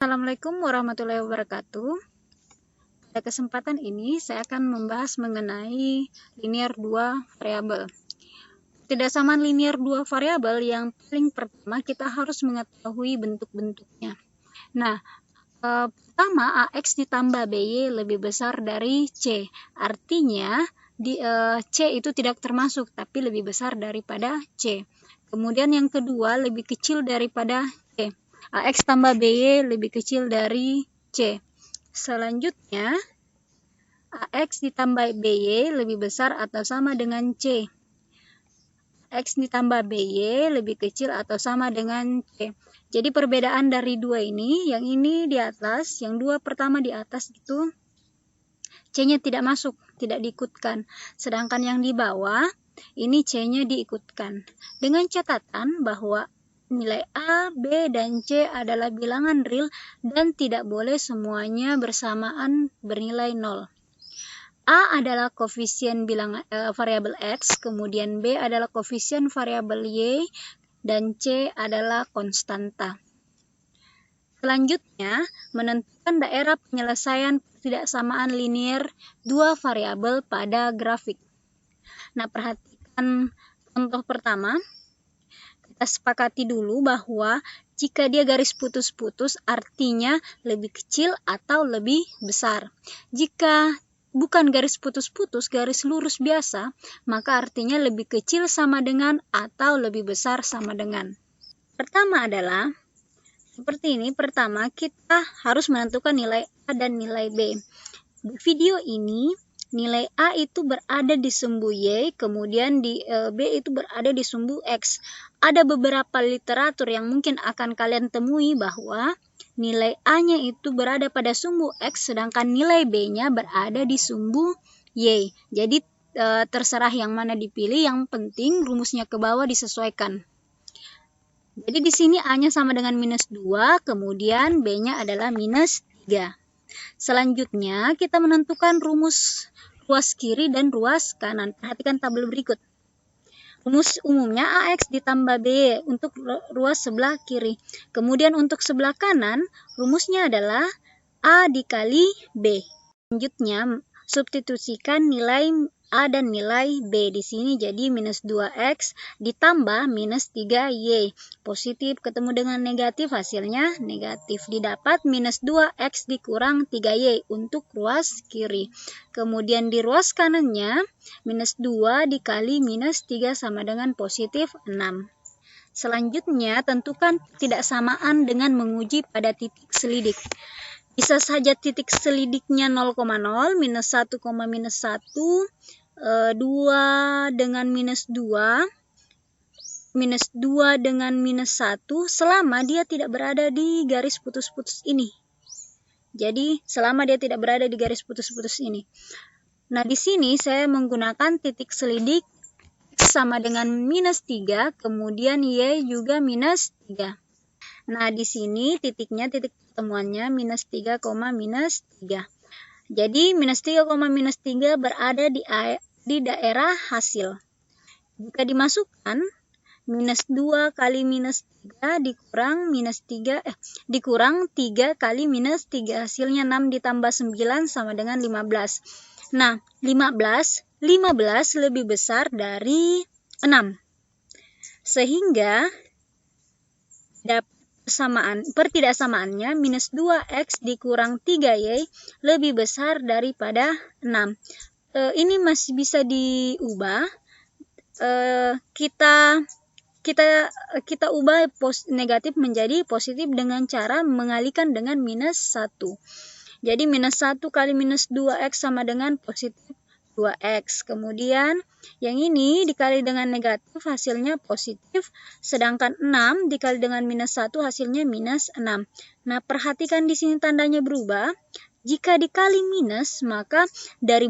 Assalamualaikum warahmatullahi wabarakatuh. Pada kesempatan ini saya akan membahas mengenai linear 2 variabel. Ketidaksamaan linear 2 variabel yang paling pertama kita harus mengetahui bentuk-bentuknya. Nah, pertama AX ditambah BY lebih besar dari C. Artinya C itu tidak termasuk tapi lebih besar daripada C. Kemudian yang kedua lebih kecil daripada C. AX tambah BY lebih kecil dari C. Selanjutnya, AX ditambah BY lebih besar atau sama dengan C. X ditambah BY lebih kecil atau sama dengan C. Jadi perbedaan dari dua ini, yang ini di atas, yang dua pertama di atas itu C-nya tidak masuk, tidak diikutkan. Sedangkan yang di bawah, ini C-nya diikutkan. Dengan catatan bahwa nilai A, B, dan C adalah bilangan real dan tidak boleh semuanya bersamaan bernilai 0. A adalah koefisien variabel X, kemudian B adalah koefisien variabel Y, dan C adalah konstanta. Selanjutnya, menentukan daerah penyelesaian ketidaksamaan linear 2 variabel pada grafik. Nah, perhatikan contoh pertama. Kita sepakati dulu bahwa jika dia garis putus-putus artinya lebih kecil atau lebih besar. Jika bukan garis putus-putus, garis lurus biasa, maka artinya lebih kecil sama dengan atau lebih besar sama dengan. Pertama adalah seperti ini. Pertama, kita harus menentukan nilai A dan nilai B. Di video ini, nilai A itu berada di sumbu Y, kemudian di B itu berada di sumbu X. Ada beberapa literatur yang mungkin akan kalian temui bahwa nilai A-nya itu berada pada sumbu X, sedangkan nilai B-nya berada di sumbu Y. Jadi terserah yang mana dipilih, yang penting rumusnya ke bawah disesuaikan. Jadi di sini A-nya sama dengan minus 2, kemudian B-nya adalah minus 3. Selanjutnya, kita menentukan rumus ruas kiri dan ruas kanan. Perhatikan tabel berikut. Rumus umumnya AX ditambah B untuk ruas sebelah kiri. Kemudian untuk sebelah kanan, rumusnya adalah A dikali B. Selanjutnya, substitusikan nilai A dan nilai B di sini jadi minus 2X ditambah minus 3Y. Positif ketemu dengan negatif, hasilnya negatif. Didapat minus 2X dikurang 3Y untuk ruas kiri. Kemudian di ruas kanannya, minus 2 dikali minus 3 sama dengan positif 6. Selanjutnya, tentukan ketidaksamaan dengan menguji pada titik selidik. Bisa saja titik selidiknya 0,0, minus 1, minus 1, 2 dengan minus 2, minus 2 dengan minus 1, selama dia tidak berada di garis putus-putus ini. Jadi, selama dia tidak berada di garis putus-putus ini. Nah, di sini saya menggunakan titik selidik X sama dengan minus 3, kemudian Y juga minus 3. Nah, di sini titiknya, titik pertemuannya minus 3, minus 3. Jadi, minus 3, minus 3 berada di daerah hasil. Jika dimasukkan, minus 2 kali minus 3 dikurang minus 3, dikurang 3 kali minus 3. Hasilnya 6 ditambah 9 sama dengan 15. Nah, 15 lebih besar dari 6. Sehingga pertidaksamaannya minus 2X dikurang 3Y lebih besar daripada 6. Ini masih bisa diubah. Kita ubah negatif menjadi positif dengan cara mengalihkan dengan minus 1. Jadi minus 1 kali minus 2X sama dengan positif 2X. Kemudian yang ini dikali dengan negatif hasilnya positif, sedangkan 6 dikali dengan minus 1 hasilnya minus 6. Nah, perhatikan di sini tandanya berubah. Jika dikali minus, maka dari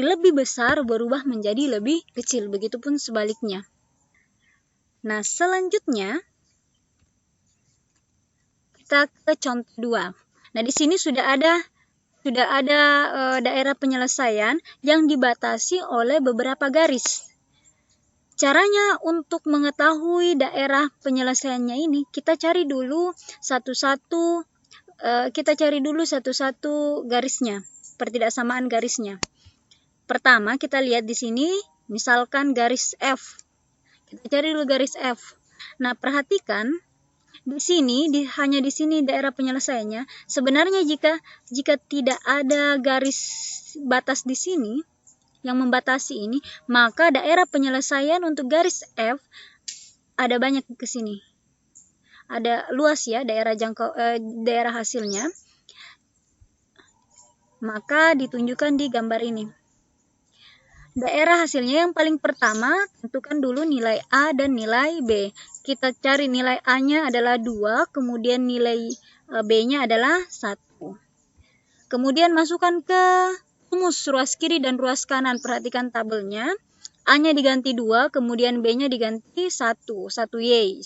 lebih besar berubah menjadi lebih kecil. Begitupun sebaliknya. Nah, selanjutnya kita ke contoh 2. Nah, di sini sudah ada daerah penyelesaian yang dibatasi oleh beberapa garis. Caranya untuk mengetahui daerah penyelesaiannya ini, kita cari dulu satu-satu kita cari dulu satu-satu garisnya, pertidaksamaan garisnya. Pertama, kita lihat di sini, misalkan garis F. Kita cari dulu garis F. Nah, perhatikan di sini, hanya di sini daerah penyelesaiannya. Sebenarnya jika tidak ada garis batas di sini yang membatasi ini, maka daerah penyelesaian untuk garis F ada banyak ke sini. Ada luas ya daerah daerah hasilnya. Maka ditunjukkan di gambar ini. Daerah hasilnya yang paling pertama, tentukan dulu nilai A dan nilai B. Kita cari nilai A-nya adalah 2, kemudian nilai B-nya adalah 1. Kemudian masukkan ke rumus ruas kiri dan ruas kanan. Perhatikan tabelnya. A-nya diganti 2, kemudian B-nya diganti 1 Y.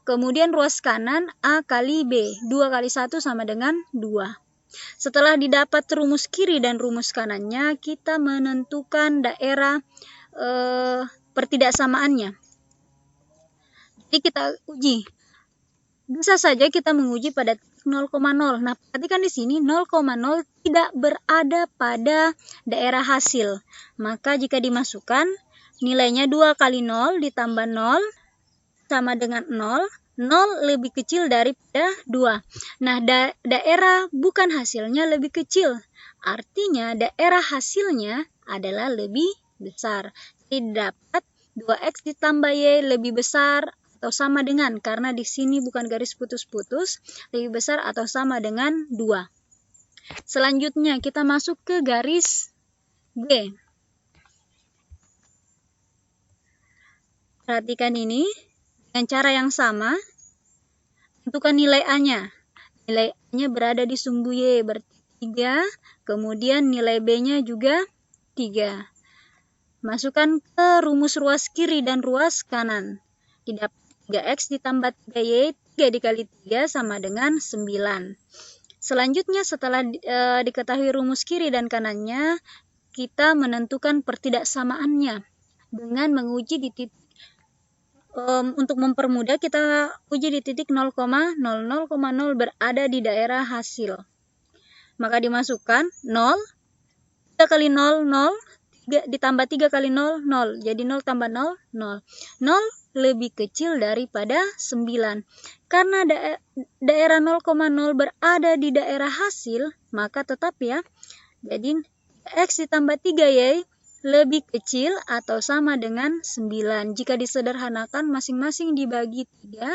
Kemudian ruas kanan A kali B. 2 kali 1 sama dengan 2. Setelah didapat rumus kiri dan rumus kanannya, kita menentukan daerah pertidaksamaannya. Jadi kita uji. Bisa saja kita menguji pada 0,0. Nah, perhatikan di sini 0,0 tidak berada pada daerah hasil. Maka jika dimasukkan, nilainya 2 kali 0 ditambah 0 sama dengan 0. 0 lebih kecil daripada 2. Nah, daerah bukan hasilnya lebih kecil. Artinya daerah hasilnya adalah lebih besar. Jadi dapat 2x ditambah y lebih besar atau sama dengan, karena di sini bukan garis putus-putus, lebih besar atau sama dengan 2. Selanjutnya kita masuk ke garis G. Perhatikan ini. Dengan cara yang sama, tentukan nilai A-nya. Nilai A-nya berada di sumbu Y, berarti 3. Kemudian nilai B-nya juga 3. Masukkan ke rumus ruas kiri dan ruas kanan. Didapat 3x ditambah 3y, 3 dikali 3 sama dengan 9. Selanjutnya setelah diketahui rumus kiri dan kanannya, kita menentukan pertidaksamaannya dengan menguji di titik. Untuk mempermudah, kita uji di titik 0,0 berada di daerah hasil. Maka dimasukkan 0, 3 kali 0, 0, 3, ditambah 3 kali 0, 0. Jadi 0 tambah 0, 0. 0 lebih kecil daripada 9. Karena daerah 0,0 berada di daerah hasil, maka tetap ya. Jadi x ditambah 3y lebih kecil atau sama dengan 9. Jika disederhanakan, masing-masing dibagi 3,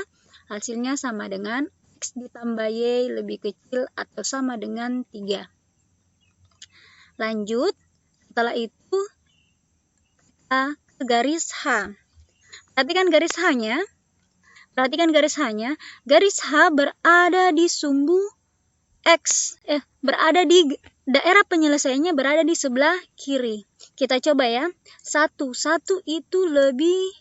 hasilnya sama dengan x ditambah y lebih kecil atau sama dengan 3. Lanjut, setelah itu kita ke garis H. Perhatikan garis H-nya. Garis H berada di sumbu X. Berada di daerah penyelesaiannya berada di sebelah kiri. Kita coba ya. 1 itu lebih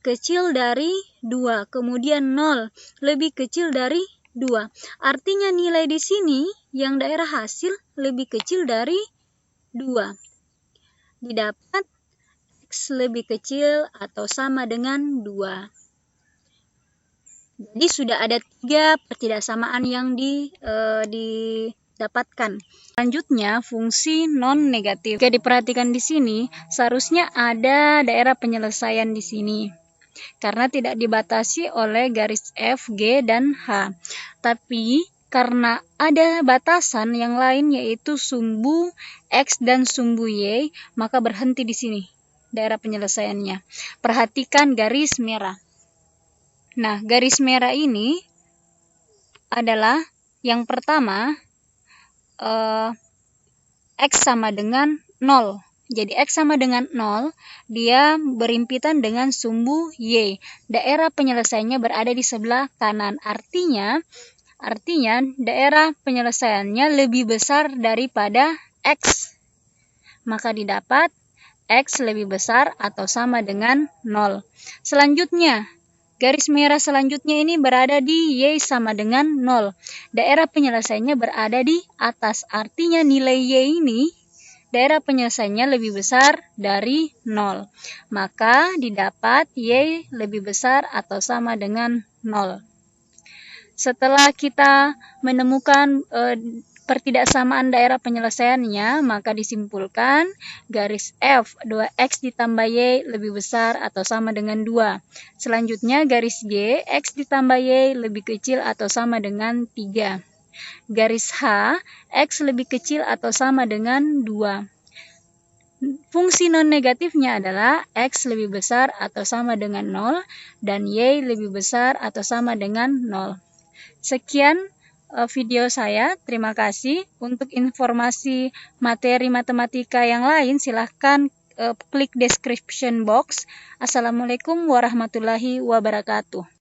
kecil dari 2. Kemudian 0 lebih kecil dari 2. Artinya nilai di sini yang daerah hasil lebih kecil dari 2. Didapat x lebih kecil atau sama dengan 2. Jadi sudah ada 3 pertidaksamaan yang didapatkan. Selanjutnya, fungsi non-negatif. Jika diperhatikan di sini, seharusnya ada daerah penyelesaian di sini. Karena tidak dibatasi oleh garis F, G, dan H. Tapi, karena ada batasan yang lain yaitu sumbu X dan sumbu Y, maka berhenti di sini daerah penyelesaiannya. Perhatikan garis merah. Nah, garis merah ini adalah yang pertama, X sama dengan 0. Jadi X sama dengan 0, dia berimpitan dengan sumbu Y. Daerah penyelesaiannya berada di sebelah kanan. Artinya daerah penyelesaiannya lebih besar daripada X. Maka didapat X lebih besar atau sama dengan 0. Selanjutnya, garis merah selanjutnya ini berada di Y sama dengan 0. Daerah penyelesaiannya berada di atas. Artinya nilai Y ini, daerah penyelesaiannya lebih besar dari 0. Maka didapat Y lebih besar atau sama dengan 0. Setelah kita menemukan pertidaksamaan daerah penyelesaiannya, maka disimpulkan garis F 2x ditambah Y lebih besar atau sama dengan 2. Selanjutnya garis G, X ditambah Y lebih kecil atau sama dengan 3. Garis H, X lebih kecil atau sama dengan 2. Fungsi non-negatifnya adalah X lebih besar atau sama dengan 0 dan Y lebih besar atau sama dengan 0. Sekian video saya. Terima kasih. Untuk informasi materi matematika yang lain, silahkan klik description box. Assalamualaikum warahmatullahi wabarakatuh.